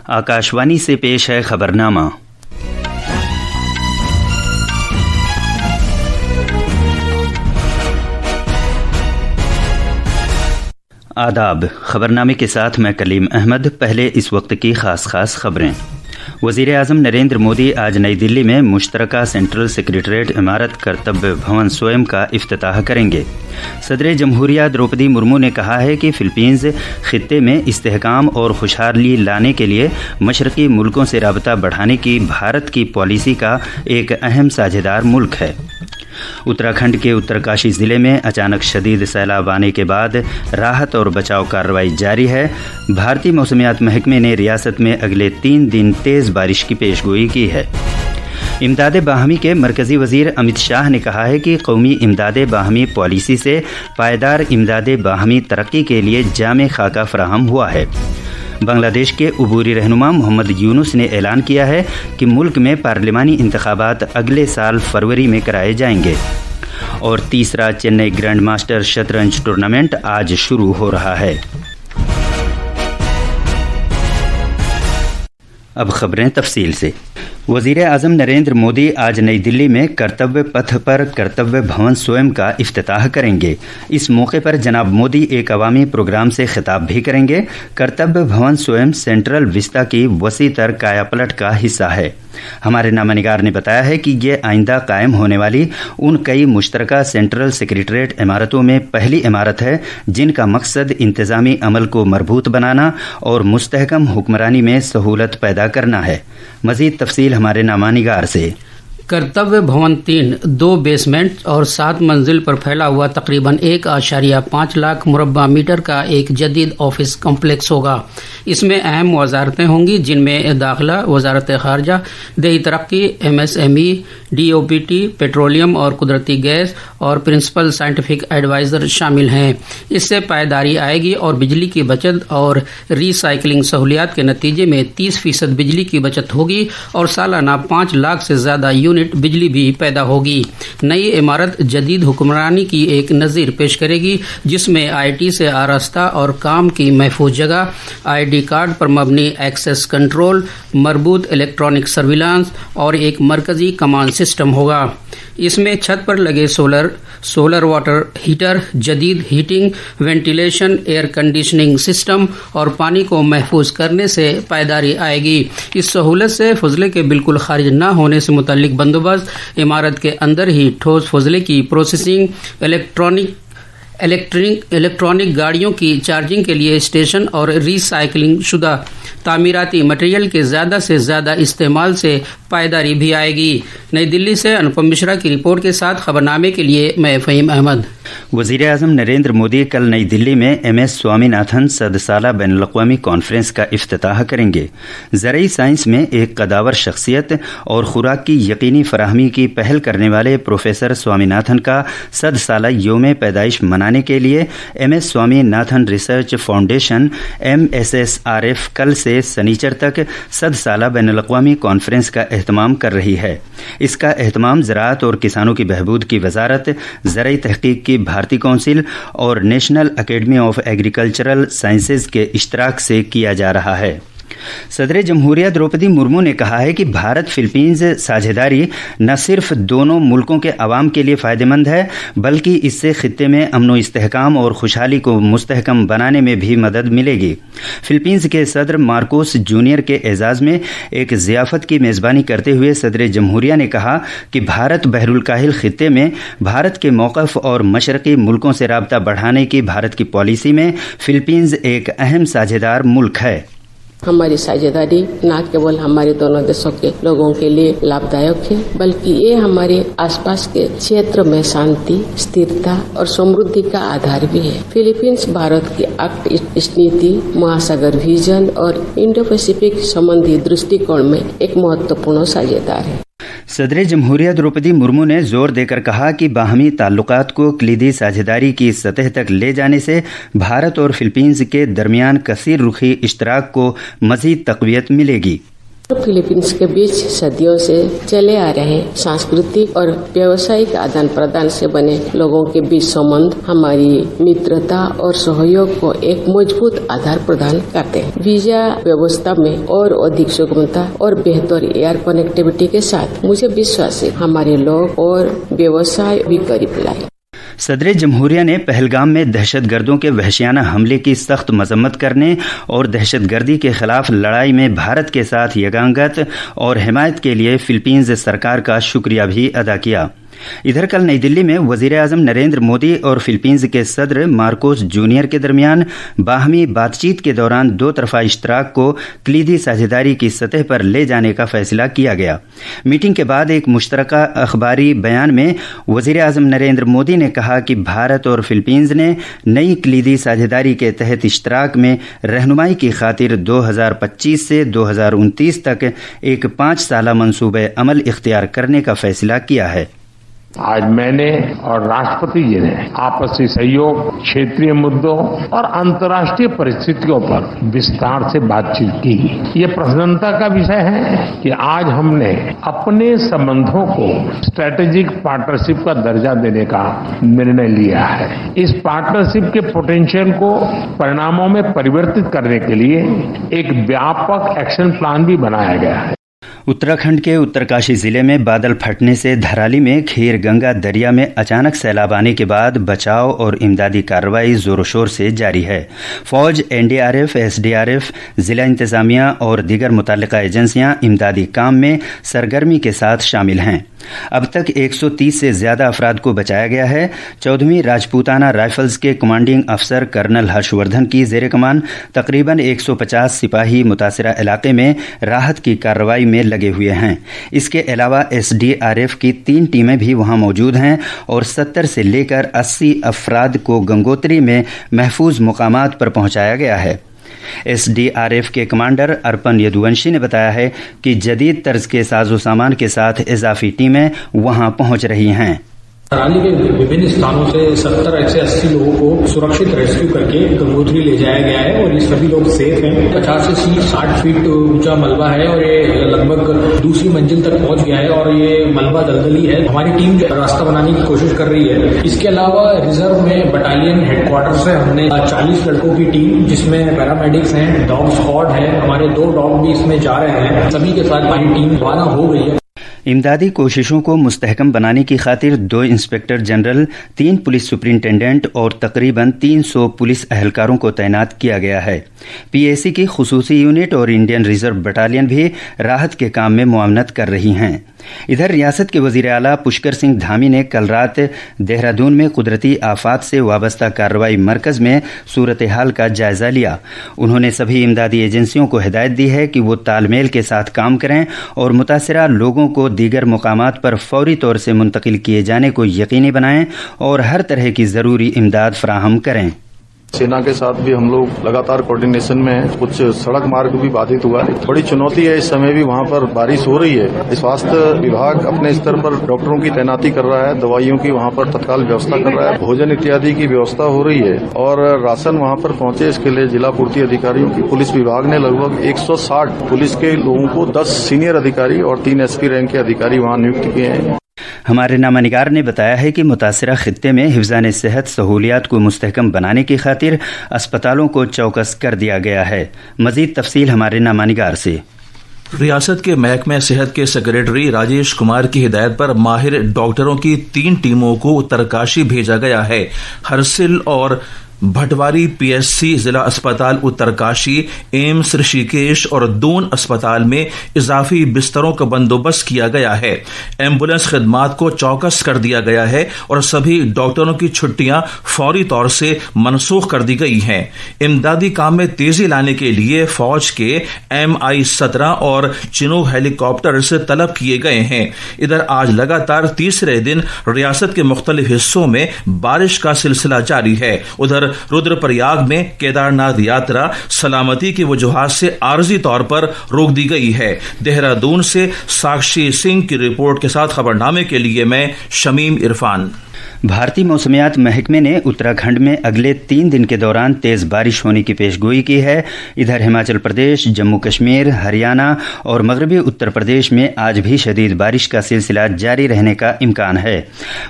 आकाशवाणी से पेश है खबरनामा। आदाब। खबरनामे के साथ मैं कलीम अहमद। पहले इस वक्त की खास खबरें। वज़ीर आज़म नरेंद्र मोदी आज नई दिल्ली में मुश्तरका सेंट्रल सेक्रेटरीट इमारत कर्तव्य भवन स्वयं का इफ्तिताह करेंगे। सदर जमहूरिया द्रौपदी मुर्मू ने कहा है कि फ़िलीपींस ख़ित्ते में इस्तेहकाम और खुशहाली लाने के लिए मशरक़ी मुल्कों से राबता बढ़ाने की भारत की पॉलिसी का एक अहम साझेदार मुल्क है। उत्तराखंड के उत्तरकाशी ज़िले में अचानक शदीद सैलाब आने के बाद राहत और बचाव कार्रवाई जारी है। भारतीय मौसमियात महकमे ने रियासत में अगले 3 दिन तेज़ बारिश की पेशगोई की है। इमदाद बाहमी के मरकज़ी वज़ीर अमित शाह ने कहा है कि कौमी इमदाद बाहमी पॉलिसी से पायदार इमदाद बाहमी तरक्की के लिए जामे खाका फराहम हुआ है। बांग्लादेश के उबूरी रहनुमा मोहम्मद यूनुस ने ऐलान किया है कि मुल्क में पार्लिमानी इंतखाबात अगले साल फरवरी में कराए जाएंगे। और तीसरा चेन्नई ग्रैंड मास्टर शतरंज टूर्नामेंट आज शुरू हो रहा है। अब खबरें तफसील से। वज़ीर आज़म नरेंद्र मोदी आज नई दिल्ली में कर्तव्य पथ पर कर्तव्य भवन स्वयं का इफ्तिताह करेंगे। इस मौके पर जनाब मोदी एक अवामी प्रोग्राम से खिताब भी करेंगे। कर्तव्य भवन स्वयं सेंट्रल विस्ता की वसी तर कायापलट का हिस्सा है। हमारे नामानिगार ने बताया है कि ये आइंदा कायम होने वाली उन कई मुश्तरका सेंट्रल सेक्रेटरीट इमारतों में पहली इमारत है जिनका मकसद इंतज़ामी अमल को मरबूत बनाना और मुस्तहकम हुक्मरानी में सहूलत पैदा करना है। मज़ीद तफसील हमारे नामानिगार से। कर्तव्य भवन 2 बेसमेंट और 7 मंजिल पर फैला हुआ तकरीबन 1.5 लाख मुरब्बा मीटर का एक जदीद ऑफिस कॉम्प्लेक्स होगा। इसमें अहम वजारतें होंगी जिनमें दाखिला, वजारत खारजा, देही तरक्की, MSME, DOPT, पेट्रोलियम और कुदरती गैस और प्रिंसिपल साइंटिफिक एडवाइज़र शामिल हैं। इससे पायदारी आएगी और बिजली की बचत और रीसाइकलिंग सहूलियात के नतीजे में 30% बिजली की बचत होगी और सालाना 5 लाख से ज़्यादा यूनिट बिजली भी पैदा होगी। नई इमारत जदीद हुक्मरानी की एक नज़ीर पेश करेगी जिसमें IT से आरास्ता और काम की महफूज जगह, ID कार्ड पर मबनी एक्सेस कंट्रोल, मरबूत इलेक्ट्रॉनिक सर्विलांस और एक मरकजी कमांड सिस्टम होगा। इसमें छत पर लगे सोलर वाटर हीटर, जदीद heating, ventilation, air conditioning system और पानी को महफूज करने से पायदारी आएगी। इस सहूलत से फजले के बिल्कुल खारिज न होने से मुतल्लिक बंदोबस्त, इमारत के अंदर ही ठोस फजले की प्रोसेसिंग, इलेक्ट्रॉनिक गाड़ियों की चार्जिंग के लिए स्टेशन और रीसाइकलिंग शुदा तामीराती मटेरियल के ज़्यादा से ज़्यादा इस्तेमाल से पायदारी भी आएगी। नई दिल्ली से अनुपम मिश्रा की रिपोर्ट के साथ खबरनामे के लिए मैं फ़हीम अहमद। वज़ीर आज़म नरेंद्र मोदी कल नई दिल्ली में MS स्वामीनाथन सदसाला बैनुल-अक़वामी कॉन्फ्रेंस का इफ्तिताह करेंगे। ज़रई साइंस में एक कदावर शख्सियत और खुराक की यकीनी फराहमी की पहल करने वाले प्रोफेसर स्वामीनाथन का सदसाला योम पैदाइश मनाने के लिए MS Swaminathan research foundation MSSRF कल से सनीचर तक सदसाला बैनुल-अक़वामी कॉन्फ्रेंस का एहतमाम कर रही है। इसका एहतमाम ज़राअत और किसानों की बहबूद की वजारत, ज़रई तहक़ीक़ की भारतीय कौंसिल और national academy of agricultural sciences के इश्तराक से किया जा रहा है। सदर जमहूरिया द्रौपदी मुर्मू ने कहा है कि भारत फ़िलीपींस साझेदारी न सिर्फ दोनों मुल्कों के अवाम के लिए फ़ायदेमंद है बल्कि इससे ख़ित्ते में अमन इस्तेहकाम और खुशहाली को मुस्तहकम बनाने में भी मदद मिलेगी। फ़िलीपींस के सदर मार्कोस जूनियर के एजाज़ में एक ज़ियाफ़त की मेज़बानी करते हुए सदर जमहूरिया ने कहा कि भारत बहरुल काहिल ख़ित्ते में भारत के मौक़िफ़ और मशरक़ी मुल्कों से राबता बढ़ाने की भारत की पॉलिसी में फ़िलीपींस एक अहम साझेदार मुल्क है। हमारी साझेदारी न केवल हमारे दोनों देशों के लोगों के लिए लाभदायक है बल्कि ये हमारे आसपास के क्षेत्र में शांति, स्थिरता और समृद्धि का आधार भी है। फिलीपींस भारत की एक्ट ईस्ट नीति, महासागर विजन और इंडो पैसिफिक संबंधी दृष्टिकोण में एक महत्वपूर्ण साझेदार है। सदर जमहूरिया द्रौपदी मुर्मू ने जोर देकर कहा कि बाहमी ताल्लुकात को कलीदी साझेदारी की सतह तक ले जाने से भारत और फिलीपींस के दरमियान कसीर रुखी इश्तराक को मज़ीद तक़वियत मिलेगी। फिलीपींस के बीच सदियों से चले आ रहे सांस्कृतिक और व्यावसायिक आदान प्रदान से बने लोगों के बीच संबंध हमारी मित्रता और सहयोग को एक मजबूत आधार प्रदान करते हैं। वीजा व्यवस्था में और अधिक सुगमता और बेहतर एयर कनेक्टिविटी के साथ मुझे विश्वास है हमारे लोग और व्यवसाय भी करीब लाए। सदर जमहूरिया ने पहलगाम में दहशतगर्दों के वहशियाना हमले की सख्त मजम्मत करने और दहशतगर्दी के खिलाफ लड़ाई में भारत के साथ यगांगत और हिमायत के लिए फिलीपींस सरकार का शुक्रिया भी अदा किया। इधर कल नई दिल्ली में वजीर आजम नरेंद्र मोदी और फिलीपींस के सदर मार्कोस जूनियर के दरमियान बाहमी बातचीत के दौरान दो तरफा इश्तराक को कलीदी साझेदारी की सतह पर ले जाने का फैसला किया गया। मीटिंग के बाद एक मुश्तरका अखबारी बयान में वजीर आजम नरेंद्र मोदी ने कहा कि भारत और फिलीपींस ने नई कलीदी साझेदारी के तहत इश्तराक में रहनुमाई की खातिर 2025 से 2029 तक एक 5 साला मंसूबे अमल इख्तियार करने का फैसला किया है। आज मैंने और राष्ट्रपति जी ने आपसी सहयोग, क्षेत्रीय मुद्दों और अंतर्राष्ट्रीय परिस्थितियों पर विस्तार से बातचीत की। ये प्रसन्नता का विषय है कि आज हमने अपने संबंधों को स्ट्रेटेजिक पार्टनरशिप का दर्जा देने का निर्णय लिया है। इस पार्टनरशिप के पोटेंशियल को परिणामों में परिवर्तित करने के लिए एक व्यापक एक्शन प्लान भी बनाया गया है। उत्तराखंड के उत्तरकाशी जिले में बादल फटने से धराली में खीर गंगा दरिया में अचानक सैलाब आने के बाद बचाव और इमदादी कार्रवाई जोरों शोर से जारी है। फौज, एनडीआरएफ, एसडीआरएफ, जिला इंतजामिया और दीगर मुतल्लिका एजेंसियां इमदादी काम में सरगर्मी के साथ शामिल हैं। अब तक 130 से ज्यादा अफराद को बचाया गया है। 14वीं राजपूताना राइफल्स के कमांडिंग अफसर कर्नल हर्षवर्धन की जेर कमान तकरीबन 150 सिपाही मुतासिरा इलाके में राहत की कार्रवाई में लगे हुए हैं। इसके अलावा एसडीआरएफ की 3 टीमें भी वहां मौजूद हैं और 70 से लेकर 80 अफराद को गंगोत्री में महफूज मुकामात पर पहुंचाया गया है। एसडीआरएफ के कमांडर अर्पण यदुवंशी ने बताया है कि जदीद तर्ज के साजो सामान के साथ इजाफी टीमें वहां पहुंच रही हैं। धराली के विभिन्न स्थानों से 70 से 80 लोगों को सुरक्षित रेस्क्यू करके गंगोत्री ले जाया गया है और ये सभी लोग सेफ हैं। 50 से 60 फीट ऊंचा मलबा है और ये लगभग दूसरी मंजिल तक पहुंच गया है और ये मलबा दलदली है। हमारी टीम रास्ता बनाने की कोशिश कर रही है। इसके अलावा रिजर्व में बटालियन हेडक्वार्टर से हमने 40 लड़कों की टीम, जिसमें पैरामेडिक्स हैं, डॉग स्क्वाड है, हमारे 2 डॉग भी इसमें जा रहे हैं। सभी के साथ हमारी टीम रवाना हो गई है। इमदादी कोशिशों को मुस्तहकम बनाने की खातिर 2 इंस्पेक्टर जनरल, 3 पुलिस सुपरिंटेंडेंट और तकरीबन 300 पुलिस अहलकारों को तैनात किया गया है। पीएसी की खुसूसी यूनिट और इंडियन रिजर्व बटालियन भी राहत के काम में मुआवनत कर रही हैं। इधर रियासत के वजीर आला पुष्कर सिंह धामी ने कल रात देहरादून में कुदरती आफात से वाबस्ता कार्रवाई मरकज में सूरत हाल का जायजा लिया। उन्होंने सभी इमदादी एजेंसियों को हिदायत दी है कि वो तालमेल के साथ काम करें और मुतासिरा लोगों को दीगर मुकामात पर फौरी तौर से मुंतकिल किए जाने को यकीनी बनाएं और हर तरह की जरूरी इमदाद फराहम करें। सेना के साथ भी हम लोग लगातार कोऑर्डिनेशन में हैं। कुछ सड़क मार्ग भी बाधित हुआ है। बड़ी चुनौती है, इस समय भी वहां पर बारिश हो रही है। स्वास्थ्य विभाग अपने स्तर पर डॉक्टरों की तैनाती कर रहा है, दवाइयों की वहां पर तत्काल व्यवस्था कर रहा है, भोजन इत्यादि की व्यवस्था हो रही है और राशन वहां पर पहुंचे इसके लिए जिला पूर्ति अधिकारियों की पुलिस विभाग ने लगभग 160 पुलिस के लोगों को 10 सीनियर अधिकारी और 3 एसपी रैंक के अधिकारी वहां नियुक्त किए हैं। हमारे नामानिगार ने बताया है कि मुतासिरा खित्ते में हिफ्ज़ान सेहत सहूलियात को मुस्तहकम बनाने की खातिर अस्पतालों को चौकस कर दिया गया है। मजीद तफसील हमारे नामानिगार से। रियासत के महकमे सेहत के सेक्रेटरी राजेश कुमार की हिदायत पर माहिर डॉक्टरों की 3 टीमों को उत्तरकाशी भेजा गया है। हरसिल और भटवारी पीएचसी, जिला अस्पताल उत्तरकाशी, एम्स ऋषिकेश और दून अस्पताल में इजाफी बिस्तरों का बंदोबस्त किया गया है। एम्बुलेंस खिदमात को चौकस कर दिया गया है और सभी डॉक्टरों की छुट्टियां फौरी तौर से मनसूख कर दी गई हैं। इमदादी काम में तेजी लाने के लिए फौज के MI-17 और चिनूक हेलीकॉप्टर से तलब किए गए हैं। इधर आज लगातार तीसरे दिन रियासत के मुख्तलिफ हिस्सों में बारिश का सिलसिला जारी है। उधर रुद्रप्रयाग में केदारनाथ यात्रा सलामती की वजूहात से आर्जी तौर पर रोक दी गई है। देहरादून से साक्षी सिंह की रिपोर्ट के साथ खबरनामे के लिए मैं शमीम इरफान। भारतीय मौसमियात महकमे ने उत्तराखंड में अगले 3 दिन के दौरान तेज बारिश होने की पेशगोई की है। इधर हिमाचल प्रदेश, जम्मू कश्मीर, हरियाणा और मगरबी उत्तर प्रदेश में आज भी शदीद बारिश का सिलसिला जारी रहने का इम्कान है।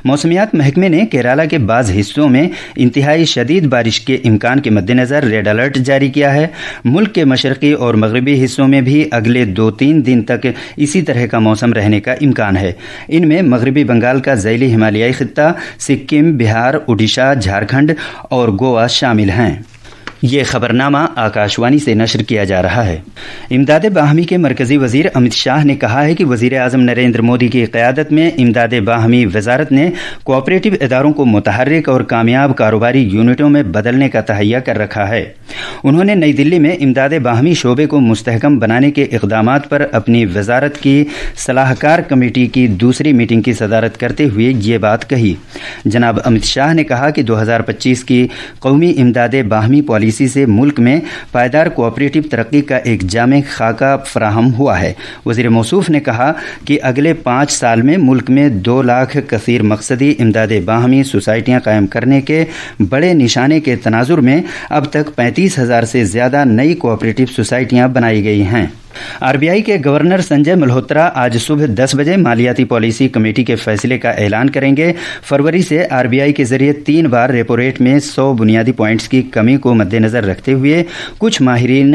मौसमियात महकमे ने केरला के बाज़ हिस्सों में इंतहाई शदीद बारिश के इम्कान के मद्देनज़र रेड अलर्ट जारी किया है। मुल्क के मशरक़ी और मगरबी हिस्सों में भी अगले 2-3 दिन तक इसी तरह का मौसम रहने का इम्कान है। इनमें मगरबी बंगाल का ज़ैली हिमालयाई खित्ता, सिक्किम, बिहार, उड़ीसा, झारखंड और गोवा शामिल हैं। ये खबरनामा आकाशवाणी से नशर किया जा रहा है। इमदाद बाहमी के मरकजी वजीर अमित शाह ने कहा है कि वजीर आज़म नरेंद्र मोदी की क़यादत में इमदाद बाहमी वजारत ने कोऑपरेटिव इदारों को मुतहर्रिक और कामयाब कारोबारी यूनिटों में बदलने का तहैया कर रखा है। उन्होंने नई दिल्ली में इमदाद बाहमी शोबे को मुस्तहकम बनाने के इक़दामात पर अपनी वजारत की सलाहकार कमेटी की दूसरी मीटिंग की सदारत करते हुए ये बात कही। जनाब अमित शाह ने कहा कि 2025 की कौमी इमदाद बाहमी पॉलिसी से मुल्क में पायदार कोऑपरेटिव तरक्की का एक जामे खाका फराहम हुआ है। वज़ीर मौसूफ ने कहा कि अगले 5 साल में मुल्क में 2 लाख कसीर मकसदी इमदाद बाहमी सोसाइटियाँ कायम करने के बड़े निशाने के तनाजुर में अब तक 35,000 से ज़्यादा नई कोऑपरेटिव सोसाइटियाँ बनाई गई हैं। आरबीआई के गवर्नर संजय मल्होत्रा आज सुबह 10 बजे मालियाती पॉलिसी कमेटी के फैसले का ऐलान करेंगे। फरवरी से आरबीआई के जरिए 3 बार रेपो रेट में 100 बुनियादी पॉइंट्स की कमी को मद्देनजर रखते हुए कुछ माहिरीन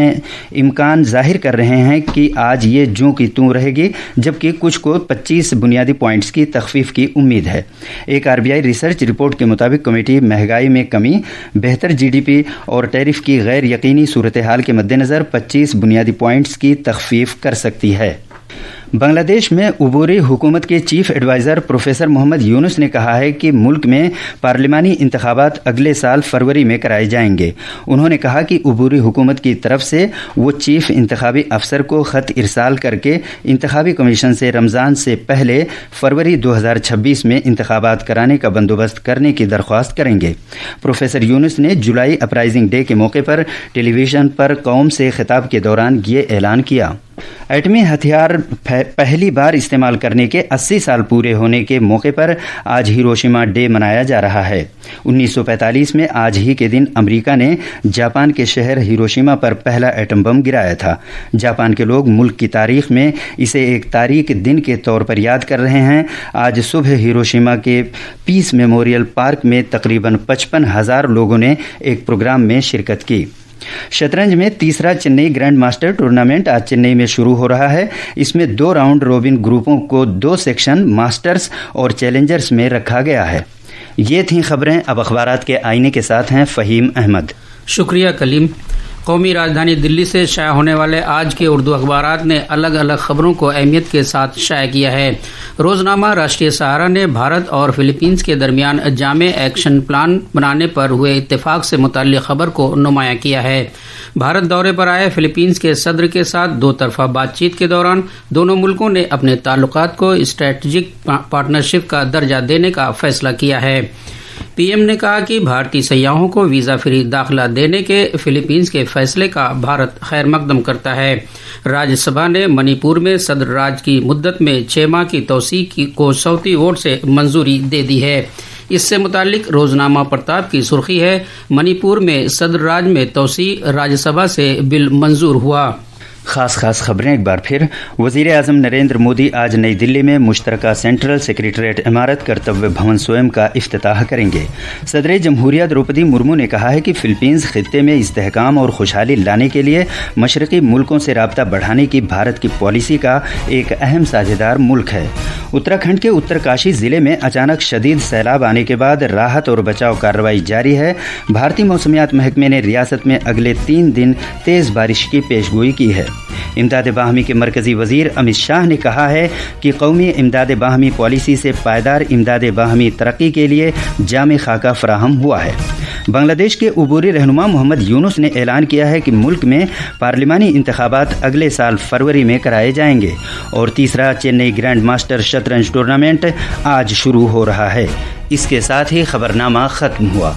इम्कान जाहिर कर रहे हैं कि आज ये जूं की तूं रहेगी, जबकि कुछ को 25 बुनियादी पॉइंट्स की तखफीफ की उम्मीद है। एक आरबीआई रिसर्च रिपोर्ट के मुताबिक कमेटी महंगाई में कमी, बेहतर जीडीपी और टैरिफ की गैर यकीनी सूरत हाल के मद्देनजर 25 बुनियादी पॉइंट्स की तखफीफ कर सकती है। बांग्लादेश में उबूरी हुकूमत के chief adviser professor Mohammad Yunus ने कहा है कि मुल्क में पार्लिमानी इंतखाबात अगले साल फरवरी में कराए जाएंगे। उन्होंने कहा कि उबूरी हुकूमत की तरफ से वो चीफ इंतखाबी अफसर को ख़त इरसाल करके इंतखाबी कमीशन से रमज़ान से पहले फरवरी 2026 में इंतखाबात कराने का बंदोबस्त करने की दरख्वास्त करेंगे। प्रोफेसर यूनुस ने जुलाई अपराइजिंग डे के मौके पर टेलीविज़न पर कौम से खिताब के दौरान ये ऐलान किया। एटमी हथियार पहली बार इस्तेमाल करने के 80 साल पूरे होने के मौके पर आज हिरोशिमा डे मनाया जा रहा है। 1945 में आज ही के दिन अमेरिका ने जापान के शहर हिरोशिमा पर पहला एटम बम गिराया था। जापान के लोग मुल्क की तारीख में इसे एक तारीख दिन के तौर पर याद कर रहे हैं। आज सुबह हिरोशिमा के पीस मेमोरियल पार्क में तकरीबन 55,000 लोगों ने एक प्रोग्राम में शिरकत की। शतरंज में तीसरा चेन्नई ग्रैंड मास्टर टूर्नामेंट आज चेन्नई में शुरू हो रहा है। इसमें 2 राउंड रोबिन ग्रुपों को 2 सेक्शन मास्टर्स और चैलेंजर्स में रखा गया है। ये थीं खबरें। अब अखबारात के आईने के साथ हैं फ़हीम अहमद। शुक्रिया कलीम। कौमी राजधानी दिल्ली से शाया होने वाले आज के उर्दू अखबारात ने अलग अलग खबरों को अहमियत के साथ शाया किया है। रोजनामा राष्ट्रीय सहारा ने भारत और फिलीपींस के दरमियान जामे एक्शन प्लान बनाने पर हुए इत्तेफाक से मुताल्लिक खबर को नुमाया किया है। भारत दौरे पर आए फिलीपींस के सदर के साथ 2 तरफा बातचीत के दौरान दोनों मुल्कों ने अपने ताल्लुकात को स्ट्रेटजिक पार्टनरशिप का दर्जा देने का फैसला किया है। पीएम ने कहा कि भारतीय सयाहों को वीज़ा फ्री दाखिला देने के फिलीपींस के फैसले का भारत खैर मकदम करता है। राज्यसभा ने मणिपुर में सदर राज की मुद्दत में 6 माह की तौसीक को सौती वोट से मंजूरी दे दी है। इससे मुतालिक रोजनामा प्रताप की सुर्खी है, मणिपुर में सदर राज में तौसी राज्यसभा से बिल मंजूर हुआ। खास खबरें एक बार फिर। वज़ीर आज़म नरेंद्र मोदी आज नई दिल्ली में मुश्तरका सेंट्रल सेक्रेटरीट इमारत कर्तव्य भवन स्वयं का इफ्तिताह करेंगे। सदर जमहूरिया द्रौपदी मुर्मू ने कहा है कि फिलीपींस खित्ते में इस्तेहकाम और खुशहाली लाने के लिए मशरक़ी मुल्कों से राब्ता बढ़ाने की भारत की पॉलिसी का एक अहम साझेदार मुल्क है। उत्तराखंड के उत्तरकाशी ज़िले में अचानक शदीद सैलाब आने के बाद राहत और बचाव कार्रवाई जारी है। भारतीय मौसमियात महकमे ने रियासत में अगले 3 दिन तेज़ बारिश की पेशगोई की है। इमदाद बाहमी के मरकजी वजीर अमित शाह ने कहा है कि कौमी इमदाद बाहमी पॉलिसी से पायदार इमदाद बाहमी तरक्की के लिए जामे खाका फराहम हुआ है। बांग्लादेश के उबूरी रहनुमा मोहम्मद यूनुस ने ऐलान किया है कि मुल्क में पार्लिमानी इंतखाबात अगले साल फरवरी में कराए जाएंगे और तीसरा चेन्नई ग्रैंड मास्टर शतरंज टूर्नामेंट आज शुरू हो रहा है। इसके साथ ही खबरनामा ख़त्म हुआ।